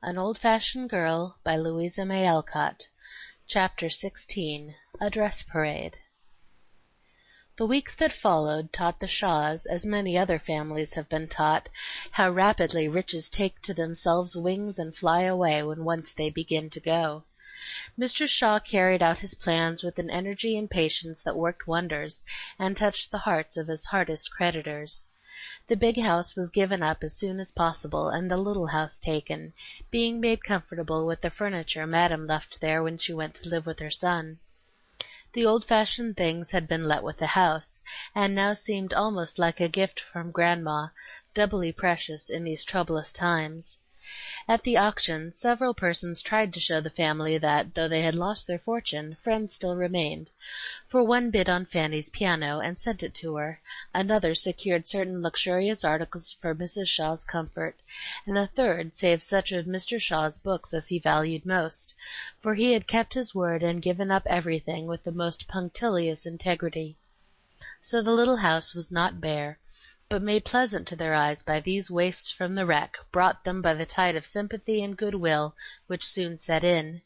An Old-Fashioned Girl by Louisa May Alcott. Chapter 16. A Dress Parade. The weeks that followed taught the Shaws, as many other families have been taught, how rapidly riches take to themselves wings and fly away when once they begin to go. Mr. Shaw carried out his plans with an energy and patience that worked wonders, and touched the hearts of his hardest creditors. The big house was given up as soon as possible, and the little house taken, being made comfortable with the furniture Madam left there when she went to live with her son. The old-fashioned things had been let with the house, and now seemed almost like a gift from Grandma, doubly precious in these troublous times. At the auction several persons tried to show the family that, though they had lost their fortune, friends still remained, for one bid on Fanny's piano and sent it to her, another secured certain luxurious articles for Mrs. Shaw's comfort, and a third saved such of Mr. Shaw's books as he valued most, for he had kept his word and given up everything with the most punctilious integrity. So the little house was not bare, but made pleasant to their eyes by these waifs from the wreck, brought them by the tide of sympathy and goodwill which soon set in.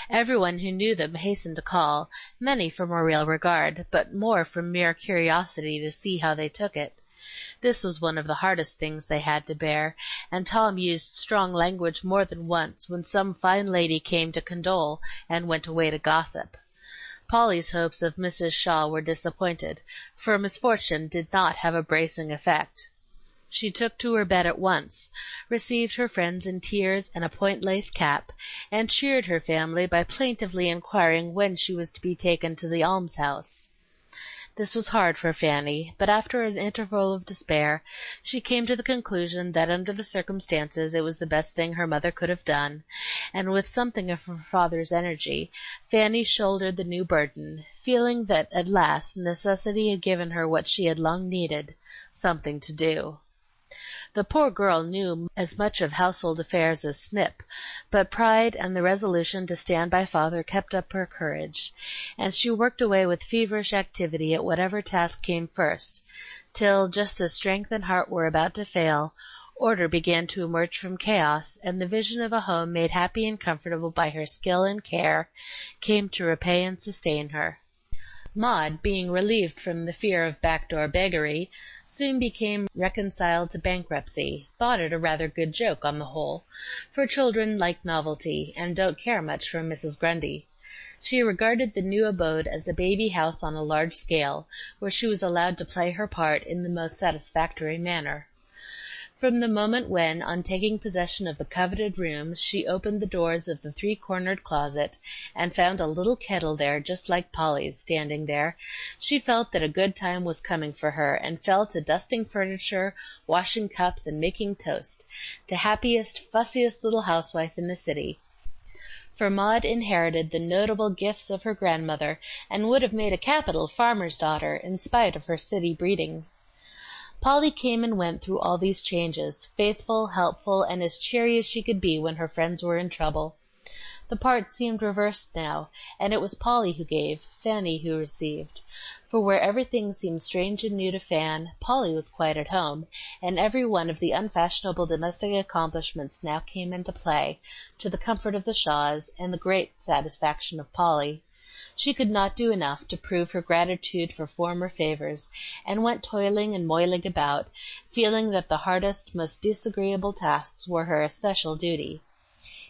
Everyone who knew them hastened to call, many from a real regard, but more from mere curiosity to see how they took it. This was one of the hardest things they had to bear, and Tom used strong language more than once when some fine lady came to condole and went away to gossip. Polly's hopes of Mrs. Shaw were disappointed, for misfortune did not have a bracing effect. She took to her bed at once, received her friends in tears and a point-lace cap, and cheered her family by plaintively inquiring when she was to be taken to the almshouse. This was hard for Fanny, but after an interval of despair she came to the conclusion that under the circumstances it was the best thing her mother could have done, and with something of her father's energy Fanny shouldered the new burden, feeling that at last necessity had given her what she had long needed, something to do. The poor girl knew as much of household affairs as Snip, but pride and the resolution to stand by father kept up her courage, and she worked away with feverish activity at whatever task came first, till, just as strength and heart were about to fail, order began to emerge from chaos, and the vision of a home made happy and comfortable by her skill and care came to repay and sustain her. Maud, being relieved from the fear of backdoor beggary, soon became reconciled to bankruptcy, thought it a rather good joke on the whole, for children like novelty, and don't care much for Mrs. Grundy. She regarded the new abode as a baby house on a large scale, where she was allowed to play her part in the most satisfactory manner. From the moment when, on taking possession of the coveted room, she opened the doors of the three-cornered closet, and found a little kettle there just like Polly's standing there, she felt that a good time was coming for her, and fell to dusting furniture, washing cups, and making toast, the happiest, fussiest little housewife in the city. For Maud inherited the notable gifts of her grandmother, and would have made a capital farmer's daughter, in spite of her city breeding. Polly came and went through all these changes, faithful, helpful, and as cheery as she could be when her friends were in trouble. The parts seemed reversed now, and it was Polly who gave, Fanny who received, for where everything seemed strange and new to Fan, Polly was quite at home, and every one of the unfashionable domestic accomplishments now came into play, to the comfort of the Shaws and the great satisfaction of Polly. She could not do enough to prove her gratitude for former favors, and went toiling and moiling about, feeling that the hardest, most disagreeable tasks were her especial duty.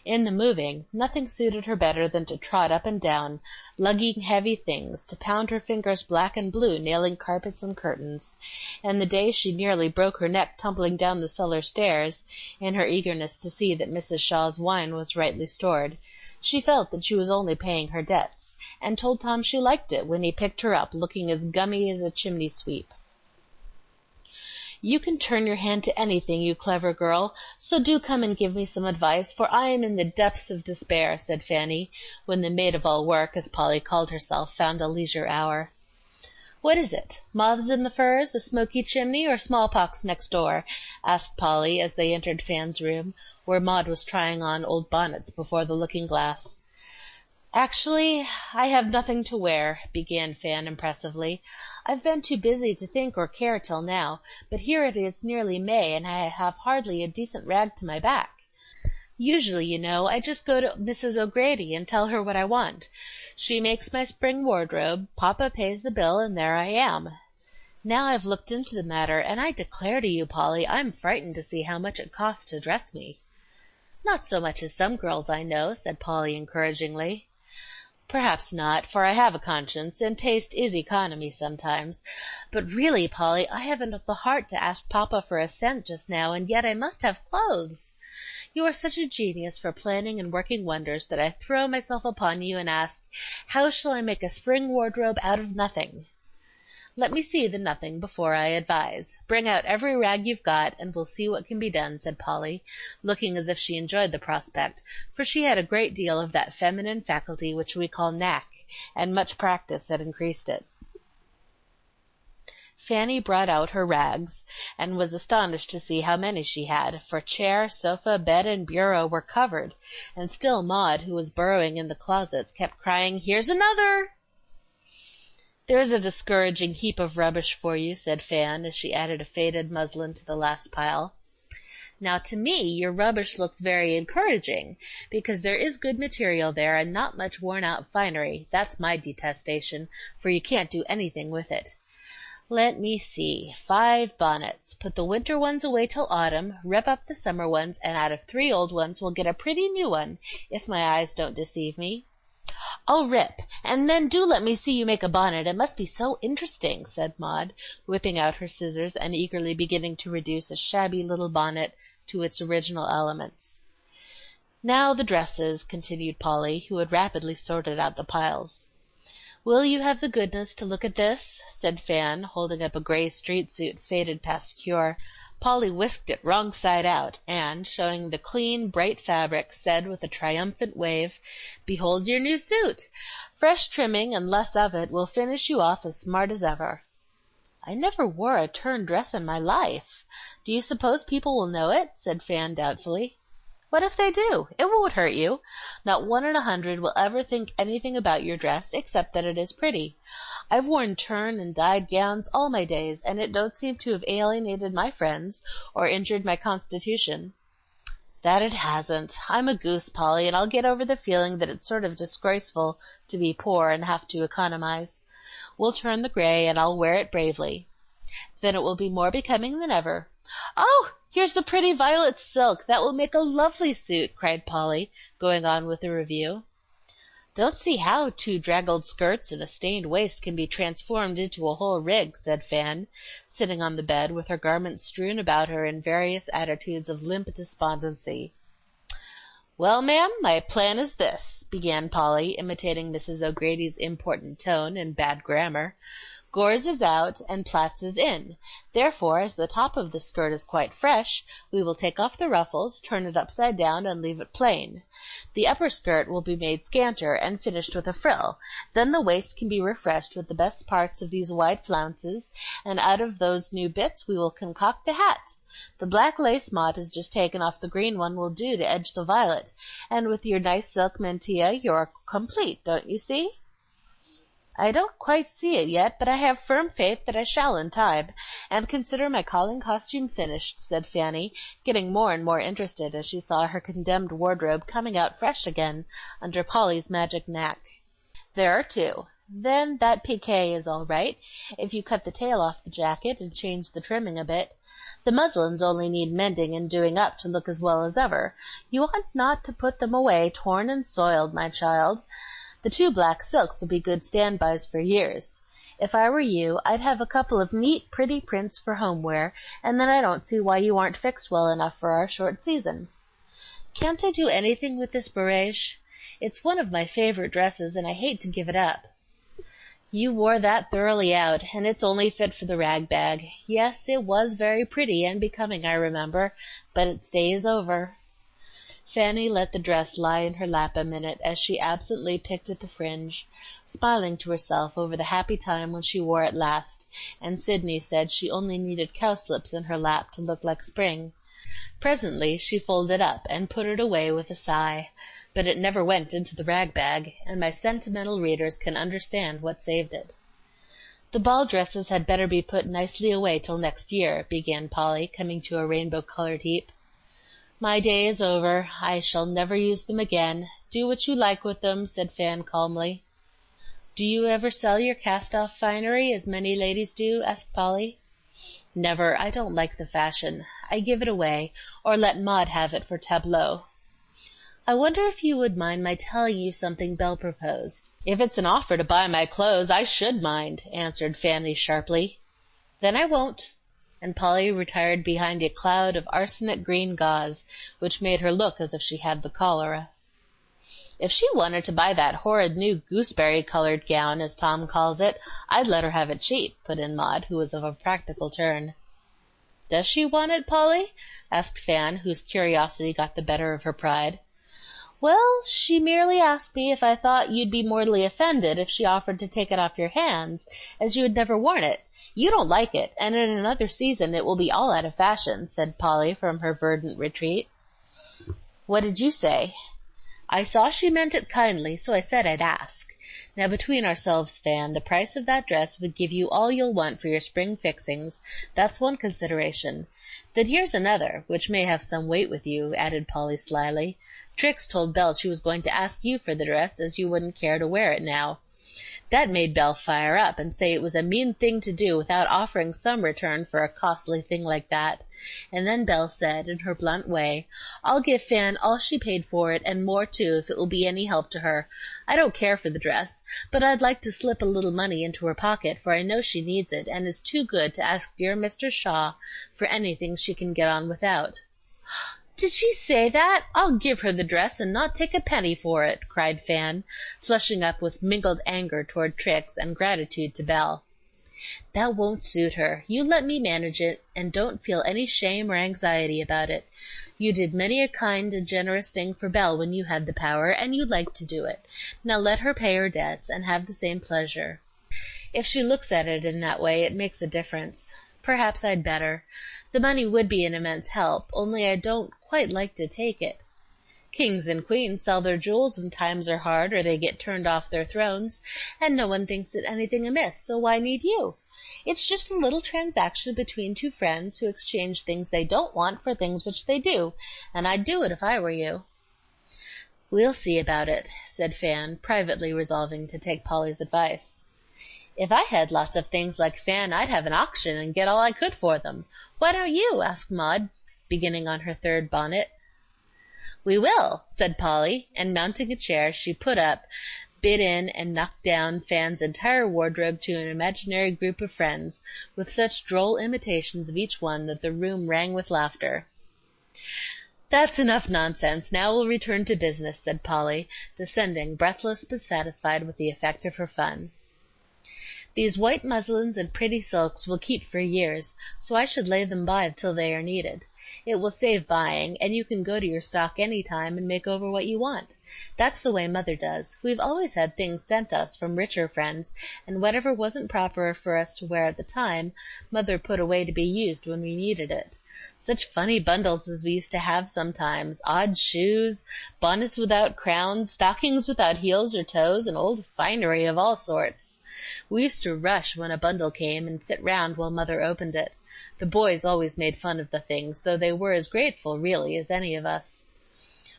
In the moving, nothing suited her better than to trot up and down, lugging heavy things, to pound her fingers black and blue nailing carpets and curtains, and the day she nearly broke her neck tumbling down the cellar stairs, in her eagerness to see that Mrs. Shaw's wine was rightly stored, she felt that she was only paying her debts, and told Tom she liked it when he picked her up looking as gummy as a chimney sweep. "You can turn your hand to anything, you clever girl, so do come and give me some advice, for I am in the depths of despair," said Fanny, when the maid-of-all-work, as Polly called herself, found a leisure hour. "What is it? Moths in the furs, a smoky chimney, or smallpox next door?" asked Polly as they entered Fan's room, where Maud was trying on old bonnets before the looking-glass. "Actually, I have nothing to wear," began Fan impressively. "I've been too busy to think or care till now, but here it is nearly May, and I have hardly a decent rag to my back." Usually, you know, I just go to Mrs. O'Grady and tell her what I want. She makes my spring wardrobe, Papa pays the bill, and there I am. Now I've looked into the matter, and I declare to you, Polly, I'm frightened to see how much it costs to dress me." "Not so much as some girls I know," said Polly encouragingly. "Perhaps not, for I have a conscience, and taste is economy sometimes. But really, Polly, I haven't the heart to ask Papa for a cent just now, and yet I must have clothes. You are such a genius for planning and working wonders that I throw myself upon you and ask, how shall I make a spring wardrobe out of nothing?" "Let me see the nothing before I advise. Bring out every rag you've got, and we'll see what can be done," said Polly, looking as if she enjoyed the prospect, for she had a great deal of that feminine faculty which we call knack, and much practice had increased it. Fanny brought out her rags, and was astonished to see how many she had, for chair, sofa, bed, and bureau were covered, and still Maud, who was burrowing in the closets, kept crying, "Here's another!" "There's a discouraging heap of rubbish for you," said Fan, as she added a faded muslin to the last pile. "Now to me your rubbish looks very encouraging, because there is good material there and not much worn-out finery. That's my detestation, for you can't do anything with it. Let me see, 5 bonnets. Put the winter ones away till autumn, rip up the summer ones, and out of 3 old ones we'll get a pretty new one, if my eyes don't deceive me." "I'll rip, and then do let me see you make a bonnet. It must be so interesting," said Maud, whipping out her scissors and eagerly beginning to reduce a shabby little bonnet to its original elements. "Now the dresses," continued Polly, who had rapidly sorted out the piles. "Will you have the goodness to look at this?" said Fan, holding up a gray street suit faded past cure. Polly whisked it wrong side out, and, showing the clean, bright fabric, said with a triumphant wave, "Behold your new suit! Fresh trimming and less of it will finish you off as smart as ever." "I never wore a turn dress in my life. Do you suppose people will know it?" said Fan doubtfully. "What if they do? It won't hurt you. Not 1 in 100 will ever think anything about your dress except that it is pretty. I've worn turn and dyed gowns all my days, and it don't seem to have alienated my friends or injured my constitution." "That it hasn't. I'm a goose, Polly, and I'll get over the feeling that it's sort of disgraceful to be poor and have to economize. We'll turn the gray, and I'll wear it bravely. Then it will be more becoming than ever." "Oh, here's the pretty violet silk. That will make a lovely suit," cried Polly, going on with the review. "Don't see how 2 draggled skirts and a stained waist can be transformed into a whole rig," said Fan, sitting on the bed with her garments strewn about her in various attitudes of limp despondency. "Well, ma'am, my plan is this," began Polly, imitating Mrs. O'Grady's important tone and bad grammar. "Gores is out and plaits is in. Therefore, as the top of the skirt is quite fresh, we will take off the ruffles, turn it upside down, and leave it plain. The upper skirt will be made scanter and finished with a frill. Then the waist can be refreshed with the best parts of these wide flounces, and out of those new bits we will concoct a hat. The black lace mott is just taken off the green one will do to edge the violet, and with your nice silk mantilla you're complete, don't you see?" "I don't quite see it yet, but I have firm faith that I shall in time, and consider my calling costume finished," said Fanny, getting more and more interested as she saw her condemned wardrobe coming out fresh again under Polly's magic knack. "There are 2. Then that piqué is all right, if you cut the tail off the jacket and change the trimming a bit. The muslins only need mending and doing up to look as well as ever. You ought not to put them away torn and soiled, my child. The 2 black silks will be good stand-bys for years. If I were you, I'd have a couple of neat, pretty prints for home wear, and then I don't see why you aren't fixed well enough for our short season." "Can't I do anything with this barège? It's one of my favorite dresses, and I hate to give it up." "You wore that thoroughly out, and it's only fit for the rag bag. Yes, it was very pretty and becoming, I remember, but its day is over." Fanny let the dress lie in her lap a minute as she absently picked at the fringe, smiling to herself over the happy time when she wore it last, and Sidney said she only needed cowslips in her lap to look like spring. Presently she folded up and put it away with a sigh, but it never went into the rag bag, and my sentimental readers can understand what saved it. "The ball dresses had better be put nicely away till next year," began Polly, coming to a rainbow-colored heap. My day is over. I shall never use them again. Do what you like with them, said Fan calmly. Do you ever sell your cast-off finery, as many ladies do? Asked Polly. Never. I don't like the fashion. I give it away, or let Maud have it for tableaux. I wonder if you would mind my telling you something Belle proposed. If it's an offer to buy my clothes, I should mind, answered Fanny sharply. Then I won't. And Polly retired behind a cloud of arsenic green gauze, which made her look as if she had the cholera. If she wanted to buy that horrid new gooseberry-colored gown, as Tom calls it, I'd let her have it cheap, put in Maud, who was of a practical turn. Does she want it, Polly? Asked Fan, whose curiosity got the better of her pride. Well, she merely asked me if I thought you'd be mortally offended if she offered to take it off your hands, as you had never worn it. You don't like it, and in another season it will be all out of fashion, said Polly from her verdant retreat. What did you say? I saw she meant it kindly, so I said I'd ask. Now between ourselves, Fan, the price of that dress would give you all you'll want for your spring fixings. That's one consideration. Then here's another, which may have some weight with you, added Polly slyly. Trix told Belle she was going to ask you for the dress, as you wouldn't care to wear it now. That made Belle fire up and say it was a mean thing to do without offering some return for a costly thing like that. And then Belle said, in her blunt way, I'll give Fan all she paid for it, and more too, if it will be any help to her. I don't care for the dress, but I'd like to slip a little money into her pocket, for I know she needs it, and is too good to ask dear Mr. Shaw for anything she can get on without. Did she say that? I'll give her the dress and not take a penny for it, cried Fan, flushing up with mingled anger toward Trix and gratitude to Belle. That won't suit her. You let me manage it, and don't feel any shame or anxiety about it. You did many a kind and generous thing for Belle when you had the power, and you liked to do it. Now let her pay her debts, and have the same pleasure. If she looks at it in that way, it makes a difference. Perhaps I'd better. The money would be an immense help, only I don't quite like to take it. Kings and queens sell their jewels when times are hard or they get turned off their thrones, and no one thinks it anything amiss, so why need you? It's just a little transaction between two friends who exchange things they don't want for things which they do, and I'd do it if I were you. We'll see about it, said Fan, privately resolving to take Polly's advice. If I had lots of things like Fan, I'd have an auction and get all I could for them. Why don't you? Asked Maud, beginning on her third bonnet. We will, said Polly, and mounting a chair, she put up, bid in, and knocked down Fan's entire wardrobe to an imaginary group of friends, with such droll imitations of each one that the room rang with laughter. That's enough nonsense. Now we'll return to business, said Polly, descending, breathless but satisfied with the effect of her fun. These white muslins and pretty silks will keep for years, so I should lay them by till they are needed. It will save buying, and you can go to your stock any time and make over what you want. That's the way Mother does. We've always had things sent us from richer friends, and whatever wasn't proper for us to wear at the time, Mother put away to be used when we needed it. Such funny bundles as we used to have sometimes, odd shoes, bonnets without crowns, stockings without heels or toes, and old finery of all sorts. We used to rush when a bundle came and sit round while Mother opened it. The boys always made fun of the things, though they were as grateful, really, as any of us.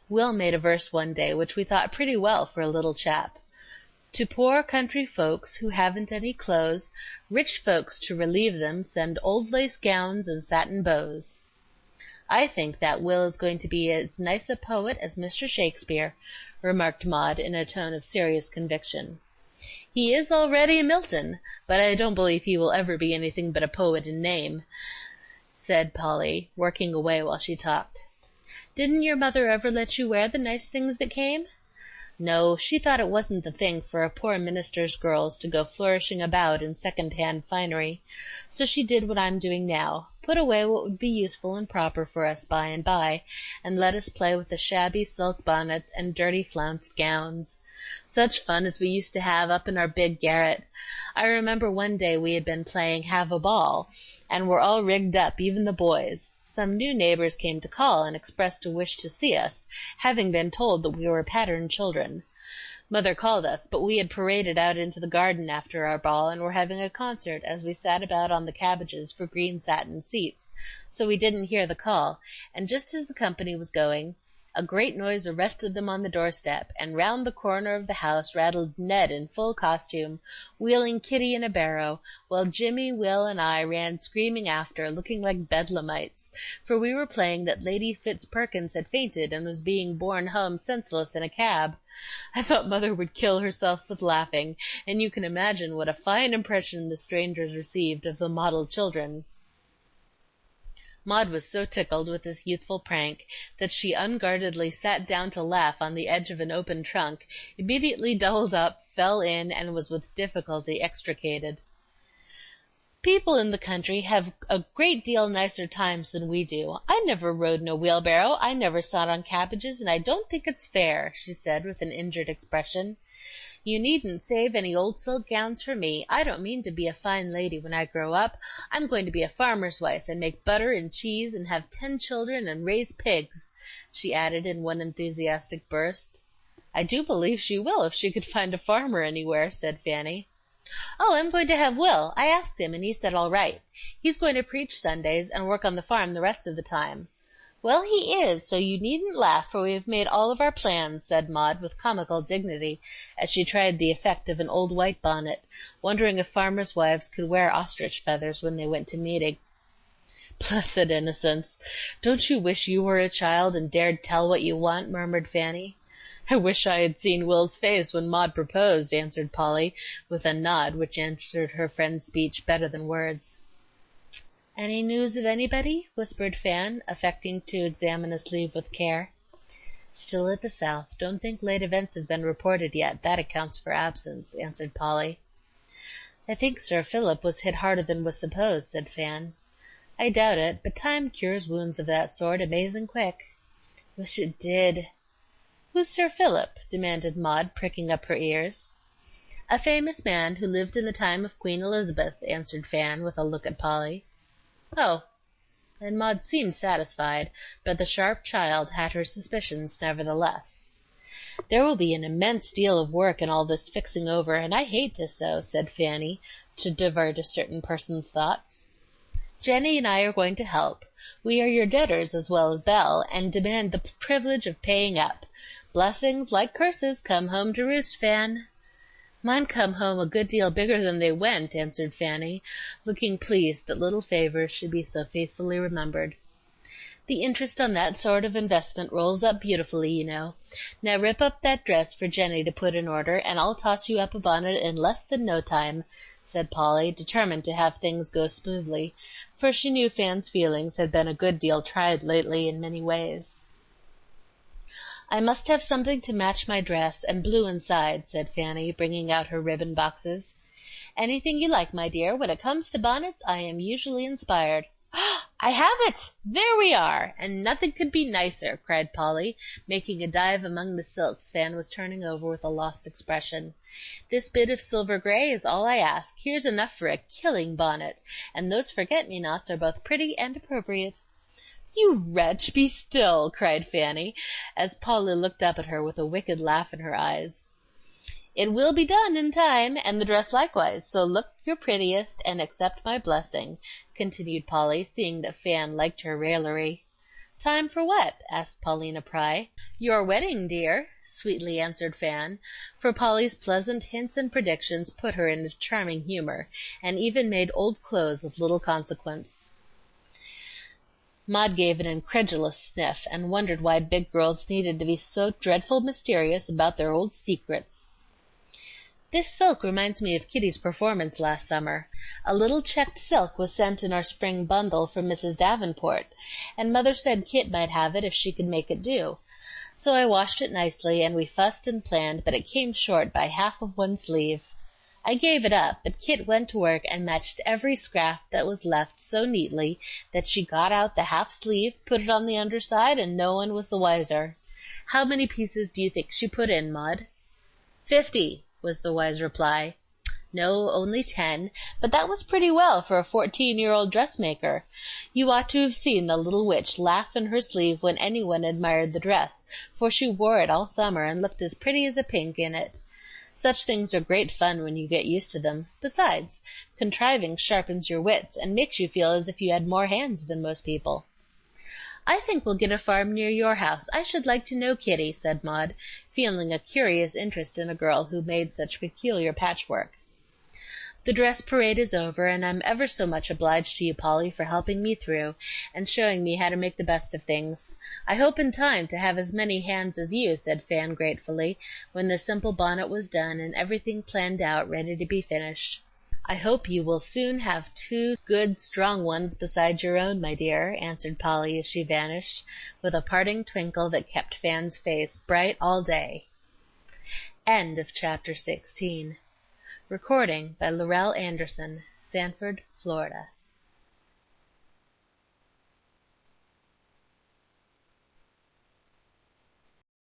Will made a verse one day, which we thought pretty well for a little chap. To poor country folks who haven't any clothes, rich folks to relieve them send old lace gowns and satin bows. I think that Will is going to be as nice a poet as Mr. Shakespeare, remarked Maud in a tone of serious conviction. He is already a Milton, but I don't believe he will ever be anything but a poet in name, said Polly, working away while she talked. Didn't your mother ever let you wear the nice things that came? No, she thought it wasn't the thing for a poor minister's girls to go flourishing about in second-hand finery, so she did what I'm doing now, put away what would be useful and proper for us by and by, and let us play with the shabby silk bonnets and dirty flounced gowns. Such fun as we used to have up in our big garret. I remember one day we had been playing Have a Ball, and were all rigged up, even the boys. Some new neighbors came to call and expressed a wish to see us, having been told that we were pattern children. Mother called us, but we had paraded out into the garden after our ball and were having a concert as we sat about on the cabbages for green satin seats, so we didn't hear the call, and just as the company was going, a great noise arrested them on the doorstep, and round the corner of the house rattled Ned in full costume, wheeling Kitty in a barrow, while Jimmy, Will, and I ran screaming after, looking like bedlamites, for we were playing that Lady Fitzperkins had fainted and was being borne home senseless in a cab. I thought Mother would kill herself with laughing, and you can imagine what a fine impression the strangers received of the model children. Maud was so tickled with this youthful prank that she unguardedly sat down to laugh on the edge of an open trunk, immediately doubled up, fell in, and was with difficulty extricated. People in the country have a great deal nicer times than we do. I never rode no wheelbarrow, I never sat on cabbages, and I don't think it's fair, she said with an injured expression. You needn't save any old silk gowns for me. I don't mean to be a fine lady when I grow up. I'm going to be a farmer's wife and make butter and cheese and have 10 children and raise pigs, she added in one enthusiastic burst. I do believe she will if she could find a farmer anywhere, said Fanny. Oh, I'm going to have Will. I asked him, and he said all right. He's going to preach Sundays and work on the farm the rest of the time. Well, he is, so you needn't laugh, for we have made all of our plans, said Maud with comical dignity, as she tried the effect of an old white bonnet, wondering if farmers' wives could wear ostrich feathers when they went to meeting. Blessed innocence! Don't you wish you were a child and dared tell what you want? Murmured Fanny. I wish I had seen Will's face when Maud proposed, answered Polly, with a nod which answered her friend's speech better than words. Any news of anybody? Whispered Fan, affecting to examine a sleeve with care. Still at the South. Don't think late events have been reported yet. That accounts for absence, answered Polly. I think Sir Philip was hit harder than was supposed, said Fan. I doubt it, but time cures wounds of that sort amazing quick. Wish it did. Who's Sir Philip? Demanded Maud, pricking up her ears. A famous man who lived in the time of Queen Elizabeth, answered Fan, with a look at Polly. Oh, and Maud seemed satisfied, but the sharp child had her suspicions nevertheless. There will be an immense deal of work in all this fixing over, and I hate to sew, said Fanny, to divert a certain person's thoughts. Jenny and I are going to help. We are your debtors as well as Belle, and demand the privilege of paying up. Blessings, like curses, come home to roost, Fan. Mine come home a good deal bigger than they went, answered Fanny, looking pleased that little favors should be so faithfully remembered. The interest on that sort of investment rolls up beautifully, you know. Now rip up that dress for Jenny to put in order, and I'll toss you up a bonnet in less than no time, said Polly, determined to have things go smoothly, for she knew Fan's feelings had been a good deal tried lately in many ways. I must have something to match my dress, and blue inside, said Fanny, bringing out her ribbon boxes. Anything you like, my dear. When it comes to bonnets, I am usually inspired. I have it! There we are! And nothing could be nicer, cried Polly, making a dive among the silks Fan was turning over with a lost expression. This bit of silver gray is all I ask. Here's enough for a killing bonnet, and those forget-me-nots are both pretty and appropriate. You wretch, be still, cried Fanny, as Polly looked up at her with a wicked laugh in her eyes. It will be done in time, and the dress likewise, so look your prettiest and accept my blessing, continued Polly, seeing that Fan liked her raillery. Time for what? asked Paulina Pry. Your wedding, dear, sweetly answered Fan, for Polly's pleasant hints and predictions put her in a charming humor, and even made old clothes of little consequence. Maud gave an incredulous sniff, and wondered why big girls needed to be so dreadful mysterious about their old secrets. This silk reminds me of Kitty's performance last summer. A little checked silk was sent in our spring bundle from Mrs. Davenport, and Mother said Kit might have it if she could make it do. So I washed it nicely, and we fussed and planned, but it came short by half of one sleeve. I gave it up, but Kit went to work and matched every scrap that was left so neatly that she got out the half sleeve, put it on the underside, and no one was the wiser. How many pieces do you think she put in, Maud? 50, was the wise reply. "No, only 10, but that was pretty well for a 14-year-old dressmaker. You ought to have seen the little witch laugh in her sleeve when any one admired the dress, for she wore it all summer and looked as pretty as a pink in it. Such things are great fun when you get used to them. Besides, contriving sharpens your wits and makes you feel as if you had more hands than most people." "I think we'll get a farm near your house. I should like to know Kitty," said Maud, feeling a curious interest in a girl who made such peculiar patchwork. "The dress parade is over, and I'm ever so much obliged to you, Polly, for helping me through, and showing me how to make the best of things. I hope in time to have as many hands as you," said Fan gratefully, when the simple bonnet was done and everything planned out ready to be finished. "I hope you will soon have 2 good, strong ones besides your own, my dear," answered Polly as she vanished, with a parting twinkle that kept Fan's face bright all day. End of Chapter 16. Recording by Laurel Anderson, Sanford, Florida.